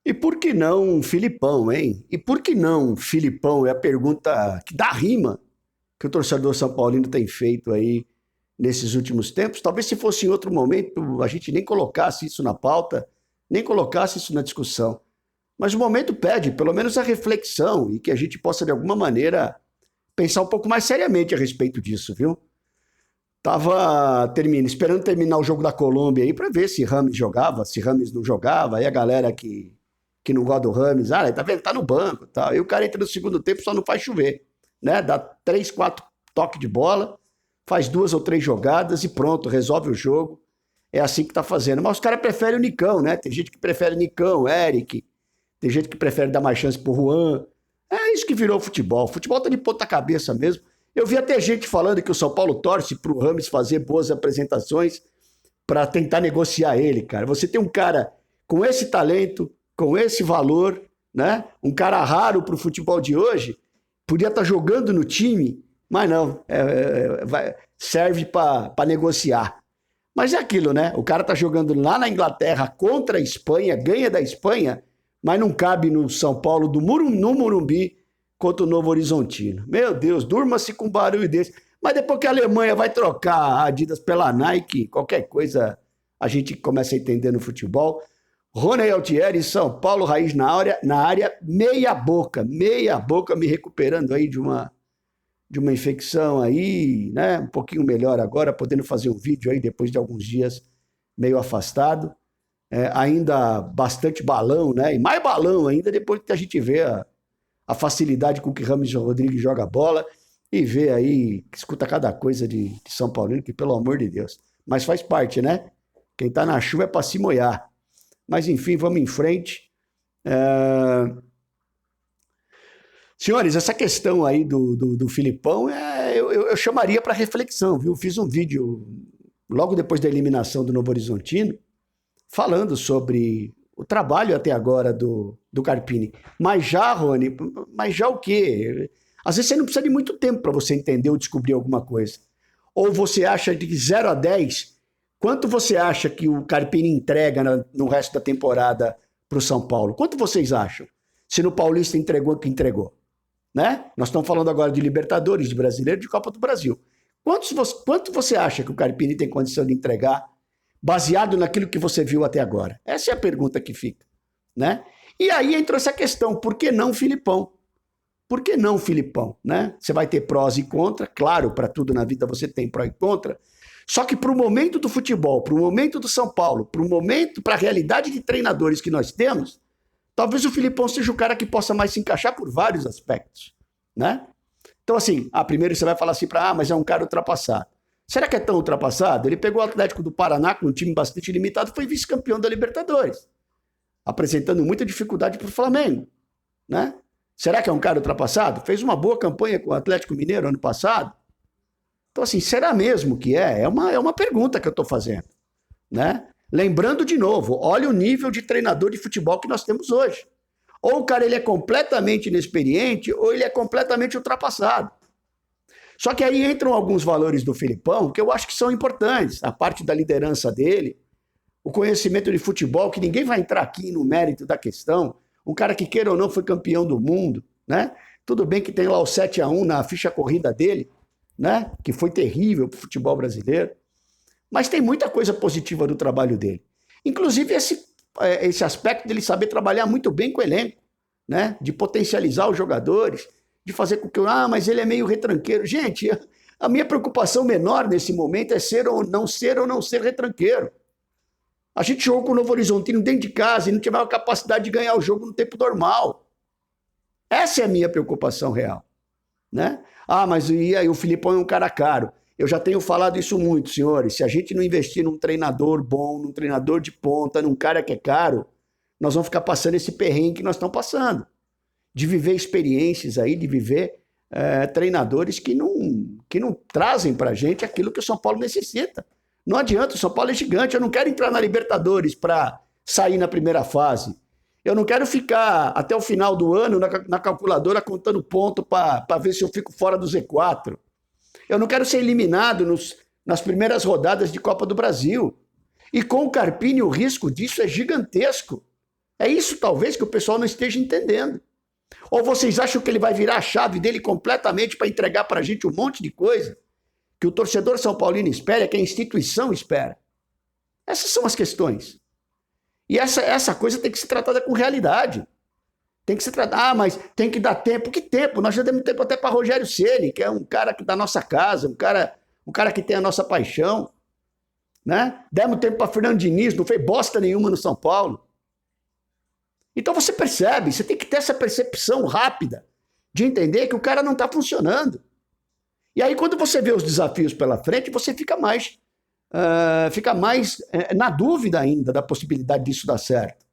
E por que não um Filipão, hein? E por que não um Filipão? É a pergunta que dá rima que o torcedor São Paulino tem feito aí nesses últimos tempos. Talvez se fosse em outro momento a gente nem colocasse isso na pauta, nem colocasse isso na discussão. Mas o momento pede, pelo menos, a reflexão e que a gente possa, de alguma maneira, pensar um pouco mais seriamente a respeito disso, viu? Esperando terminar o jogo da Colômbia aí para ver se Rames jogava, se Rames não jogava. Aí a galera que não gosta do Rames, tá vendo? Tá no banco, tá? Aí o cara entra no segundo tempo, só não faz chover, né? Dá 3, 4 toques de bola, faz 2 ou 3 jogadas e pronto, resolve o jogo. É assim que tá fazendo. Mas os caras preferem o Nicão, né? Tem gente que prefere Nicão, Eric, tem gente que prefere dar mais chance pro Juan. É isso que virou o futebol. O futebol tá de ponta cabeça mesmo. Eu vi até gente falando que o São Paulo torce pro Rames fazer boas apresentações para tentar negociar ele, cara. Você tem um cara com esse talento, com esse valor, né? Um cara raro pro futebol de hoje, podia estar jogando no time, mas não, serve para negociar. Mas é aquilo, né? O cara tá jogando lá na Inglaterra contra a Espanha, ganha da Espanha, mas não cabe no São Paulo no Morumbi contra o Novo Horizontino. Meu Deus, durma-se com um barulho desse. Mas depois que a Alemanha vai trocar a Adidas pela Nike, qualquer coisa a gente começa a entender no futebol. Rony Altieri, São Paulo, raiz na área, meia boca me recuperando aí de uma infecção aí, né? Um pouquinho melhor agora, podendo fazer um vídeo aí depois de alguns dias meio afastado. Ainda bastante balão, né? E mais balão ainda depois que a gente vê a facilidade com que Rames Rodrigues joga bola e vê aí, escuta cada coisa de São Paulino, que pelo amor de Deus. Mas faz parte, né? Quem tá na chuva é para se molhar. Mas enfim, vamos em frente. Senhores, essa questão aí do Filipão, eu chamaria para reflexão, viu? Fiz um vídeo logo depois da eliminação do Novo Horizontino, falando sobre o trabalho até agora do Carpini. Mas já, Rony, mas já o quê? Às vezes você não precisa de muito tempo para você entender ou descobrir alguma coisa. Ou você acha de 0 a 10, quanto você acha que o Carpini entrega no resto da temporada para o São Paulo? Quanto vocês acham? Se no Paulista entregou o que entregou? Né? Nós estamos falando agora de Libertadores, de Brasileiro, de Copa do Brasil. Quanto você acha que o Carpini tem condição de entregar baseado naquilo que você viu até agora? Essa é a pergunta que fica, né? E aí entrou essa questão, por que não Filipão? Por que não Filipão, né? Você vai ter prós e contra, claro, para tudo na vida você tem pró e contra, só que para o momento do futebol, para o momento do São Paulo, para a realidade de treinadores que nós temos, talvez o Filipão seja o cara que possa mais se encaixar por vários aspectos, né? Então assim, primeiro você vai falar assim mas é um cara ultrapassado. Será que é tão ultrapassado? Ele pegou o Atlético do Paraná com um time bastante limitado, foi vice-campeão da Libertadores, apresentando muita dificuldade para o Flamengo, né? Será que é um cara ultrapassado? Fez uma boa campanha com o Atlético Mineiro ano passado. Então assim, será mesmo que é? É uma pergunta que eu estou fazendo, né? Lembrando de novo, olha o nível de treinador de futebol que nós temos hoje. Ou o cara ele é completamente inexperiente, ou ele é completamente ultrapassado. Só que aí entram alguns valores do Filipão que eu acho que são importantes. A parte da liderança dele, o conhecimento de futebol, que ninguém vai entrar aqui no mérito da questão. Um cara que, queira ou não, foi campeão do mundo, né? Tudo bem que tem lá o 7-1 na ficha corrida dele, né? Que foi terrível para o futebol brasileiro. Mas tem muita coisa positiva do trabalho dele. Inclusive esse aspecto dele saber trabalhar muito bem com o elenco, né? De potencializar os jogadores, de fazer com que mas ele é meio retranqueiro. Gente, a minha preocupação menor nesse momento é ser ou não ser retranqueiro. A gente jogou com o Novo Horizontino dentro de casa e não tivemos a capacidade de ganhar o jogo no tempo normal. Essa é a minha preocupação real, né? Mas e aí o Filipão é um cara caro. Eu já tenho falado isso muito, senhores. Se a gente não investir num treinador bom, num treinador de ponta, num cara que é caro, nós vamos ficar passando esse perrengue que nós estamos passando. De viver experiências aí, de viver treinadores que não trazem para a gente aquilo que o São Paulo necessita. Não adianta, o São Paulo é gigante. Eu não quero entrar na Libertadores para sair na primeira fase. Eu não quero ficar até o final do ano na calculadora contando ponto para ver se eu fico fora do Z4. Eu não quero ser eliminado nas primeiras rodadas de Copa do Brasil. E com o Carpini o risco disso é gigantesco. É isso talvez que o pessoal não esteja entendendo. Ou vocês acham que ele vai virar a chave dele completamente para entregar para a gente um monte de coisa que o torcedor São Paulino espera, que a instituição espera? Essas são as questões. E essa coisa tem que ser tratada com realidade. Tem que ser tratada, mas tem que dar tempo. Que tempo? Nós já demos tempo até para Rogério Ceni, que é um cara da nossa casa, um cara que tem a nossa paixão. Né? Demos tempo para Fernando Diniz, não fez bosta nenhuma no São Paulo. Então você percebe, você tem que ter essa percepção rápida de entender que o cara não está funcionando. E aí quando você vê os desafios pela frente, você fica mais na dúvida ainda da possibilidade disso dar certo.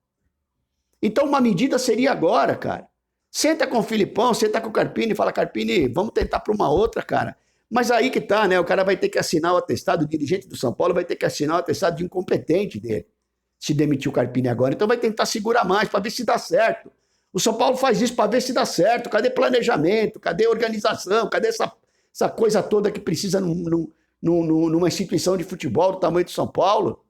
Então uma medida seria agora, cara. Senta com o Filipão, senta com o Carpini e fala, Carpini, vamos tentar para uma outra, cara. Mas aí que tá, né? O cara vai ter que assinar o atestado, o dirigente do São Paulo vai ter que assinar o atestado de incompetente dele, se demitir o Carpini agora. Então vai tentar segurar mais para ver se dá certo. O São Paulo faz isso para ver se dá certo. Cadê planejamento? Cadê organização? Cadê essa coisa toda que precisa numa instituição de futebol do tamanho de São Paulo?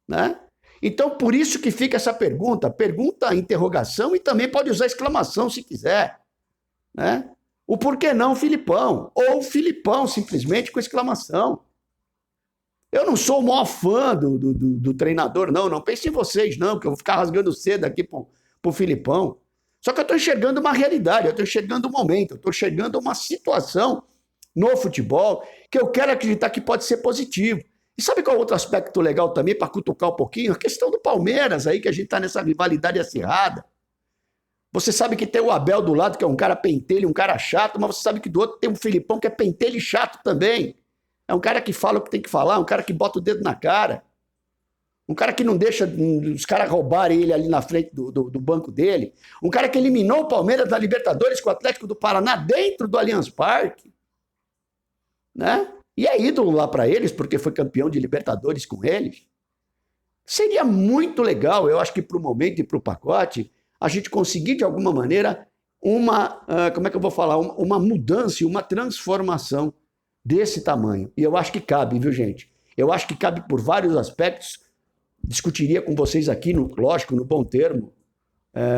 Né? Então, por isso que fica essa pergunta. Pergunta, interrogação, e também pode usar exclamação se quiser. Né? O porquê não Filipão? Ou Filipão, simplesmente com exclamação. Eu não sou o maior fã do treinador, não. Não pense em vocês, não, que eu vou ficar rasgando cedo aqui pro Filipão. Só que eu estou enxergando uma realidade, eu estou enxergando um momento, eu estou enxergando uma situação no futebol que eu quero acreditar que pode ser positivo. E sabe qual é outro aspecto legal também, para cutucar um pouquinho? A questão do Palmeiras aí, que a gente está nessa rivalidade acirrada. Você sabe que tem o Abel do lado, que é um cara pentelho, um cara chato, mas você sabe que do outro tem o Filipão, que é pentelho e chato também. É um cara que fala o que tem que falar, um cara que bota o dedo na cara. Um cara que não deixa os caras roubarem ele ali na frente do banco dele. Um cara que eliminou o Palmeiras da Libertadores com o Atlético do Paraná dentro do Allianz Parque. Né? E é ídolo lá para eles, porque foi campeão de Libertadores com eles. Seria muito legal, eu acho que para o momento e para o pacote, a gente conseguir de alguma maneira uma mudança, uma transformação desse tamanho. E eu acho que cabe, viu, gente? Eu acho que cabe por vários aspectos. Discutiria com vocês aqui, lógico, no bom termo,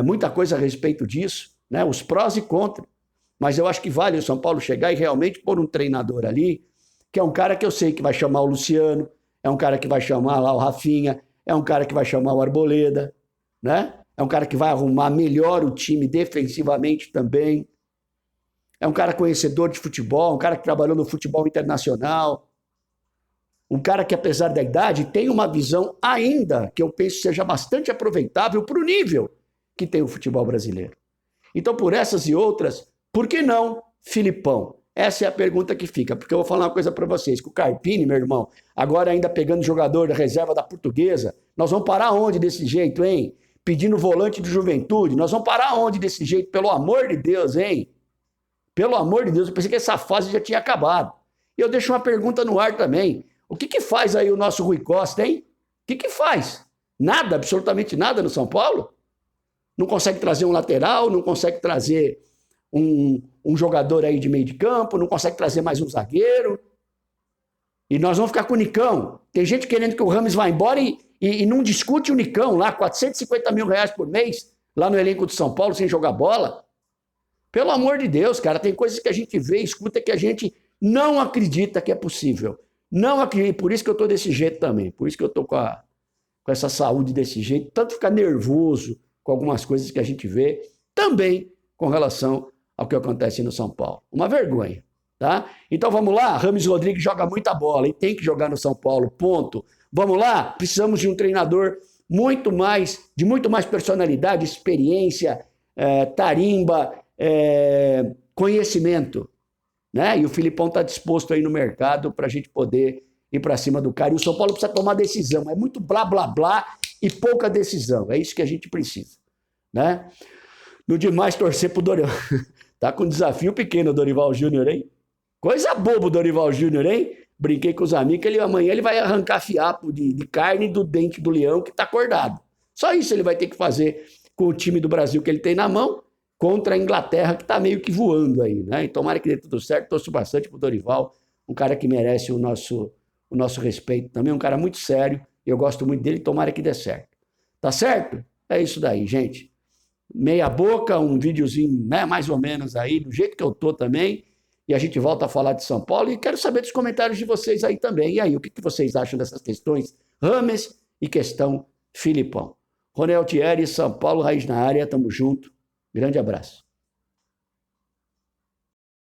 muita coisa a respeito disso, né? Os prós e contras. Mas eu acho que vale o São Paulo chegar e realmente pôr um treinador ali, que é um cara que eu sei que vai chamar o Luciano, é um cara que vai chamar lá o Rafinha, é um cara que vai chamar o Arboleda, né? É um cara que vai arrumar melhor o time defensivamente também. É um cara conhecedor de futebol, um cara que trabalhou no futebol internacional. Um cara que, apesar da idade, tem uma visão ainda que eu penso seja bastante aproveitável para o nível que tem o futebol brasileiro. Então, por essas e outras, por que não Filipão? Essa é a pergunta que fica, porque eu vou falar uma coisa para vocês, que o Carpini, meu irmão, agora ainda pegando jogador da reserva da Portuguesa, nós vamos parar onde desse jeito, hein? Pedindo volante de Juventude, nós vamos parar onde desse jeito? Pelo amor de Deus, hein? Pelo amor de Deus, eu pensei que essa fase já tinha acabado. E eu deixo uma pergunta no ar também. O que faz aí o nosso Rui Costa, hein? O que faz? Nada, absolutamente nada no São Paulo? Não consegue trazer um lateral, não consegue trazer um jogador aí de meio de campo, não consegue trazer mais um zagueiro. E nós vamos ficar com o Nicão. Tem gente querendo que o Rames vá embora e não discute o Nicão lá, R$450 mil por mês, lá no elenco do São Paulo, sem jogar bola. Pelo amor de Deus, cara, tem coisas que a gente vê e escuta que a gente não acredita que é possível. Não acredito, por isso que eu estou desse jeito também, por isso que eu estou com essa saúde desse jeito, tanto ficar nervoso com algumas coisas que a gente vê, também com relação ao que acontece no São Paulo. Uma vergonha, tá? Então vamos lá, Rames Rodrigues joga muita bola e tem que jogar no São Paulo, ponto. Vamos lá, precisamos de um treinador de muito mais personalidade, experiência, tarimba, conhecimento. Né? E o Filipão está disposto aí no mercado para a gente poder ir para cima do cara. E o São Paulo precisa tomar decisão. É muito blá, blá, blá e pouca decisão. É isso que a gente precisa. Né? No demais, torcer para o Dorival. Tá com um desafio pequeno o Dorival Júnior, hein? Coisa boba o Dorival Júnior, hein? Brinquei com os amigos que amanhã ele vai arrancar fiapo de carne do dente do leão que está acordado. Só isso ele vai ter que fazer com o time do Brasil que ele tem na mão, contra a Inglaterra, que está meio que voando aí, né? E tomara que dê tudo certo, torço bastante pro Dorival, um cara que merece o nosso respeito também, um cara muito sério, eu gosto muito dele, tomara que dê certo. Tá certo? É isso daí, gente. Meia boca, um videozinho, né, mais ou menos aí, do jeito que eu tô também, e a gente volta a falar de São Paulo, e quero saber dos comentários de vocês aí também. E aí, o que vocês acham dessas questões Rames e questão Filipão? Ronel Thierry, São Paulo, Raiz na área, tamo junto. Grande abraço.